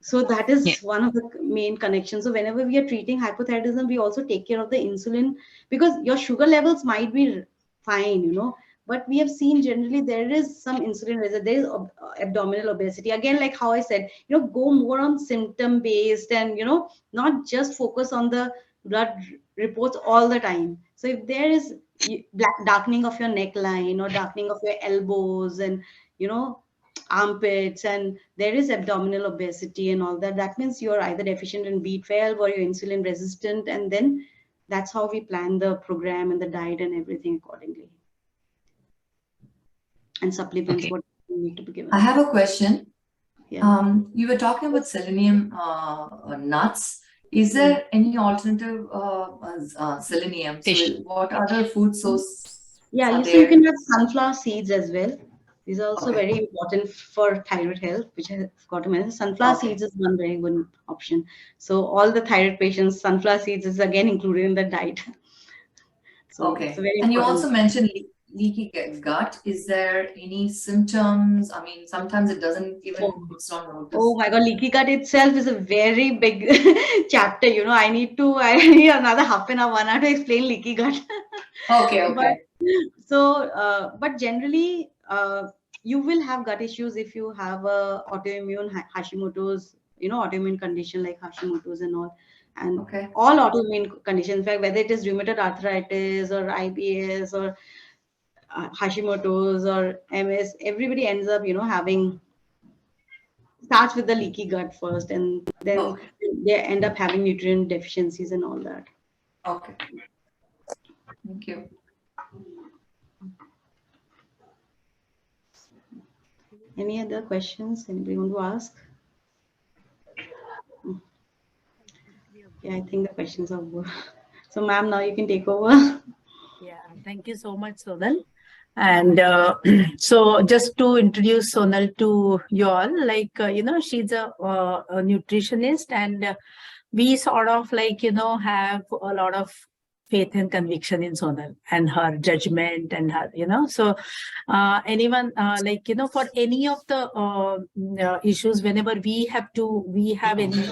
so that Yeah. is one of the main connections. So whenever we are treating hypothyroidism, we also take care of the insulin because your sugar levels might be fine, but we have seen generally there is some insulin resistance, there is abdominal obesity. Again, like how I said, go more on symptom based and, not just focus on the blood reports all the time. So if there is black darkening of your neckline or darkening of your elbows and, armpits, and there is abdominal obesity and all that, that means you're either deficient in B12 or you're insulin resistant, and then that's how we plan the program and the diet and everything accordingly. and supplements Okay. what need to be given. I have a question. Yeah. You were talking about selenium nuts. Is there any alternative selenium? Fish. So what other food sources Yeah, are you see, you there? can have sunflower seeds as well. These are also Okay. very important for thyroid health, which I forgot to mention. Sunflower Okay. seeds is one very good option. So all the thyroid patients, sunflower seeds is again included in the diet. So it's a Okay. very And you important. also mentioned leaky gut. Is there any symptoms? I mean, sometimes it doesn't even, it's not Oh noticed. my God, leaky gut itself is a very big chapter. You know, I need another half an hour, 1 hour to explain leaky gut. Okay, But okay. so, but generally, you will have gut issues if you have a autoimmune Hashimoto's, autoimmune condition like Hashimoto's and all, and Okay. all autoimmune conditions. In fact, whether it is rheumatoid arthritis or IBS or Hashimoto's or MS, everybody ends up, having starts with the leaky gut first, and then Okay. they end up having nutrient deficiencies and all that. Okay. Thank you. Any other questions? Anybody want to ask? Yeah, I think the questions are over. So, ma'am, now you can take over. Yeah, thank you so much, Sonal. And so just to introduce Sonal to you all, she's a nutritionist, and we sort of have a lot of faith and conviction in Sonal and her judgment and her, so anyone for any of the issues, whenever we have any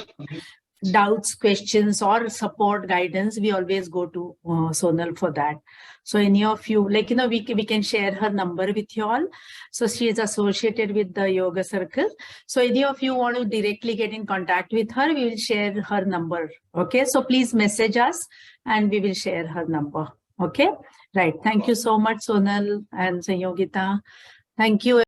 doubts, questions, or support guidance, we always go to Sonal for that. So any of you, we can share her number with you all. So she is associated with the Yoga Circle. So any of you want to directly get in contact with her, we will share her number. Okay, so please message us and we will share her number. Okay, right. Thank you so much, Sonal and Sanyogita. Thank you.